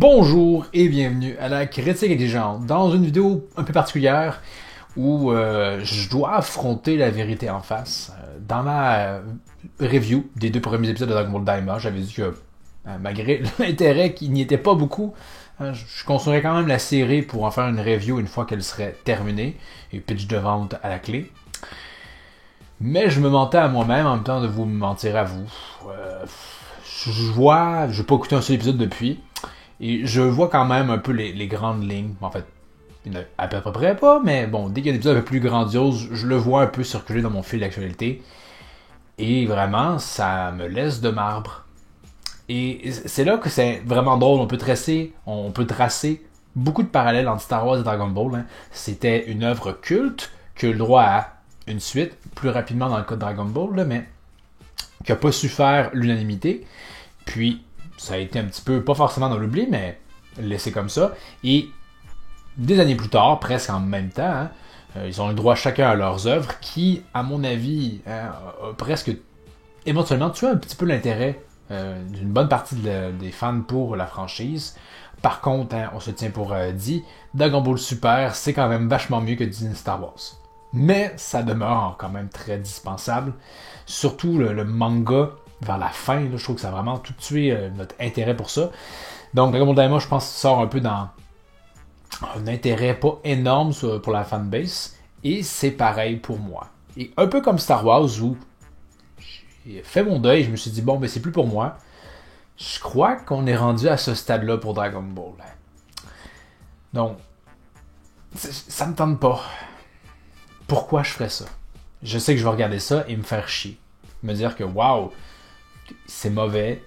Bonjour et bienvenue à la Critique Intelligente, dans une vidéo un peu particulière où je dois affronter la vérité en face. Dans ma review des 2 premiers épisodes de Dragon Ball Daima, j'avais dit que malgré l'intérêt qui n'y était pas beaucoup, je continuerais quand même la série pour en faire une review une fois qu'elle serait terminée et pitch de vente à la clé. Mais je me mentais à moi-même en même temps de vous mentir à vous. Je n'ai pas écouté un seul épisode depuis. Et je vois quand même un peu les grandes lignes. En fait, il n'y en a à peu près pas, mais bon, dès qu'il y a des épisodes un peu plus grandioses, je le vois un peu circuler dans mon fil d'actualité. Et vraiment, ça me laisse de marbre. Et c'est là que c'est vraiment drôle. On peut tracer beaucoup de parallèles entre Star Wars et Dragon Ball. Hein. C'était une œuvre culte qui a eu le droit à une suite, plus rapidement dans le cas de Dragon Ball, là, mais qui n'a pas su faire l'unanimité. Puis, ça a été un petit peu, pas forcément dans l'oubli, mais laissé comme ça. Et des années plus tard, presque en même temps, hein, ils ont le droit chacun à leurs œuvres qui, à mon avis, a presque éventuellement tué un petit peu l'intérêt d'une bonne partie des fans pour la franchise. Par contre, hein, on se tient pour dit, Dragon Ball Super, c'est quand même vachement mieux que Disney Star Wars. Mais ça demeure quand même très dispensable. Surtout le manga vers la fin, là, je trouve que ça a vraiment tout tué notre intérêt pour ça. Donc Dragon Ball Daima, je pense, sort un peu dans un intérêt pas énorme pour la fanbase. Et c'est pareil pour moi. Et un peu comme Star Wars où j'ai fait mon deuil, je me suis dit, bon, ben c'est plus pour moi. Je crois qu'on est rendu à ce stade-là pour Dragon Ball. Donc, ça me tente pas. Pourquoi je ferais ça? Je sais que je vais regarder ça et me faire chier. Me dire que, waouh, c'est mauvais,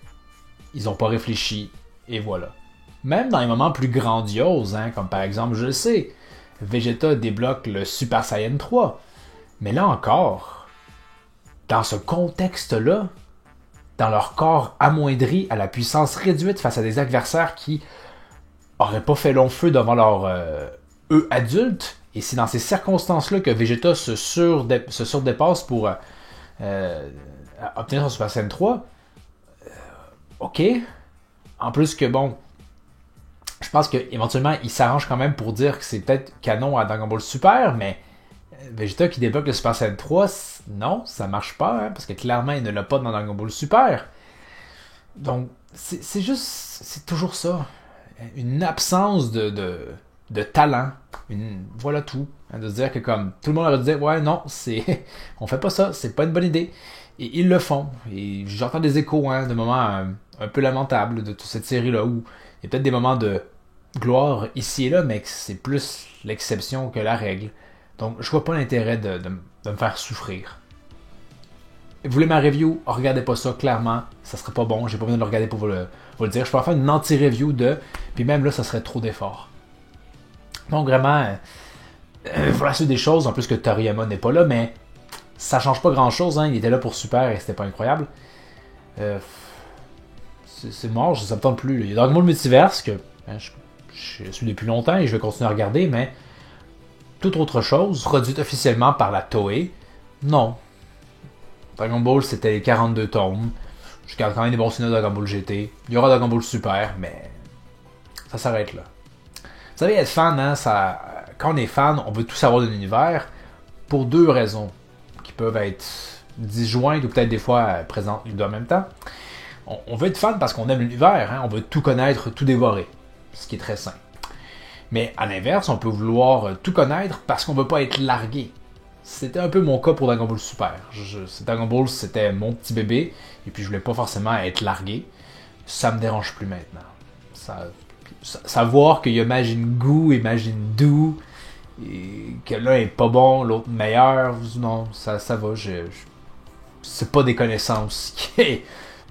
ils ont pas réfléchi, et voilà. Même dans les moments plus grandioses, hein, comme par exemple, je le sais, Vegeta débloque le Super Saiyan 3. Mais là encore, dans ce contexte-là, dans leur corps amoindri à la puissance réduite face à des adversaires qui auraient pas fait long feu devant leur eux adultes, et c'est dans ces circonstances-là que Vegeta se surdépasse pour obtenir son Super Saiyan 3, ok. En plus que bon, je pense qu'éventuellement il s'arrange quand même pour dire que c'est peut-être canon à Dragon Ball Super, mais Vegeta qui débloque le Super Saiyan 3, non, ça marche pas, hein, parce que clairement il ne l'a pas dans Dragon Ball Super. Donc, c'est juste, c'est toujours ça. Une absence de talent. Voilà tout. Hein, de se dire que comme tout le monde aurait dit, ouais, non, on fait pas ça, c'est pas une bonne idée. Et ils le font. Et j'entends des échos hein, de moments un peu lamentables de toute cette série-là où il y a peut-être des moments de gloire ici et là, mais que c'est plus l'exception que la règle. Donc, je vois pas l'intérêt de me faire souffrir. Vous voulez ma review? Regardez pas ça, clairement. Ça serait pas bon. J'ai pas besoin de le regarder pour vous le dire. Je pourrais faire une anti-review puis même là, ça serait trop d'efforts. Donc, vraiment, voilà, c'est des choses. En plus que Toriyama n'est pas là, mais ça change pas grand-chose. Hein. Il était là pour Super et c'était pas incroyable. C'est mort, ça me tente plus. Il y a Dragon Ball Multiverse que hein, je suis depuis longtemps et je vais continuer à regarder, mais toute autre chose, produite officiellement par la Toei, non. Dragon Ball, c'était les 42 tomes. Je garde quand même des bons signaux de Dragon Ball GT. Il y aura Dragon Ball Super, mais ça s'arrête là. Vous savez, être fan, hein, quand on est fan, on veut tout savoir de l'univers pour 2 raisons qui peuvent être disjointes ou peut-être des fois présentes les 2 en même temps. On veut être fan parce qu'on aime l'univers, hein, on veut tout connaître, tout dévorer, ce qui est très sain. Mais à l'inverse, on peut vouloir tout connaître parce qu'on veut pas être largué. C'était un peu mon cas pour Dragon Ball Super. Dragon Ball, c'était mon petit bébé, et puis je voulais pas forcément être largué. Ça me dérange plus maintenant. Savoir qu'il y a Majin Buu et Majin Doo, et que l'un est pas bon, l'autre meilleur, non, ça va. C'est pas des connaissances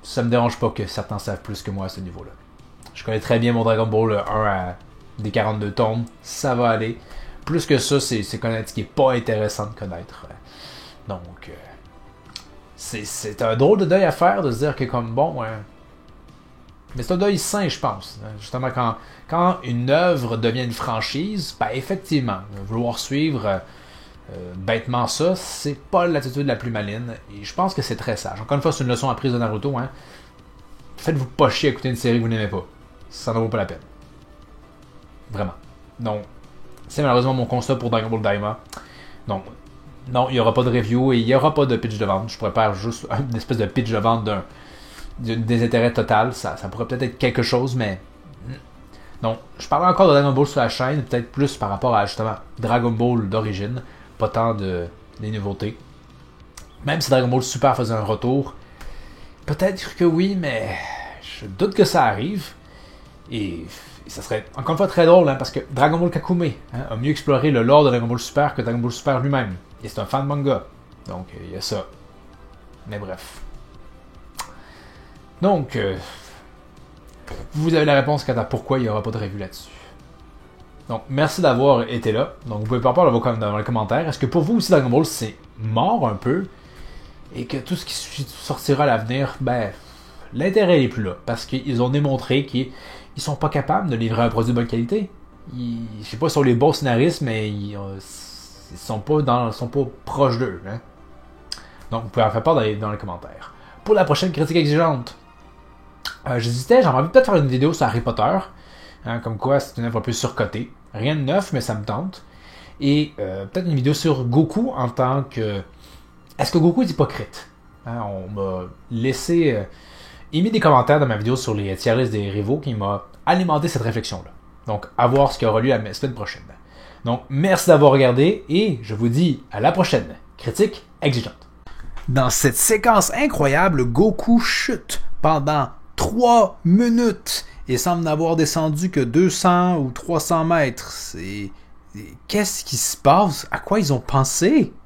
ça me dérange pas que certains savent plus que moi à ce niveau-là. Je connais très bien mon Dragon Ball 1 à des 42 tomes, ça va aller. Plus que ça, c'est connaître ce qui est pas intéressant de connaître. Donc, c'est un drôle de deuil à faire de se dire que comme bon, mais c'est un deuil sain, je pense. Justement, quand une œuvre devient une franchise, ben effectivement, vouloir suivre bêtement ça, c'est pas l'attitude la plus maligne. Et je pense que c'est très sage. Encore une fois, c'est une leçon apprise de Naruto. Hein. Faites-vous pas chier à écouter une série que vous n'aimez pas. Ça n'en vaut pas la peine. Vraiment. Donc, c'est malheureusement mon constat pour Dragon Ball Daima. Donc, non, il n'y aura pas de review et il n'y aura pas de pitch de vente. Je prépare juste une espèce de pitch de vente d'un désintérêt total. Ça pourrait peut-être être quelque chose, mais... Donc, je parle encore de Dragon Ball sur la chaîne, peut-être plus par rapport à, justement, Dragon Ball d'origine. Pas tant des nouveautés. Même si Dragon Ball Super faisait un retour, peut-être que oui, mais je doute que ça arrive. Et ça serait encore une fois très drôle, hein, parce que Dragon Ball Kakume a mieux exploré le lore de Dragon Ball Super que Dragon Ball Super lui-même. Et c'est un fan de manga. Donc, il y a ça. Mais bref. Donc, vous avez la réponse quant à pourquoi il n'y aura pas de revue là-dessus. Donc, merci d'avoir été là. Donc, vous pouvez pas parler dans les commentaires. Est-ce que pour vous aussi, Dragon Ball, c'est mort un peu? Et que tout ce qui sortira à l'avenir, ben, l'intérêt n'est plus là. Parce qu'ils ont démontré qu'ils sont pas capables de livrer un produit de bonne qualité. Je sais pas si sont les bons scénaristes, mais ils sont pas proches d'eux. Hein? Donc, vous pouvez en faire part dans les commentaires. Pour la prochaine critique exigeante, j'hésitais, j'aimerais envie peut-être faire une vidéo sur Harry Potter. Hein, comme quoi, c'est une œuvre un peu surcotée. Rien de neuf, mais ça me tente. Et peut-être une vidéo sur Goku en tant que... Est-ce que Goku est hypocrite? Hein, on m'a laissé... émis des commentaires dans ma vidéo sur les tier lists des rivaux qui m'a alimenté cette réflexion-là. Donc, à voir ce qui aura lieu la semaine prochaine. Donc, merci d'avoir regardé et je vous dis à la prochaine. Critique exigeante. Dans cette séquence incroyable, Goku chute pendant 3 minutes et semble n'avoir descendu que 200 ou 300 mètres. Qu'est-ce qui se passe? À quoi ils ont pensé?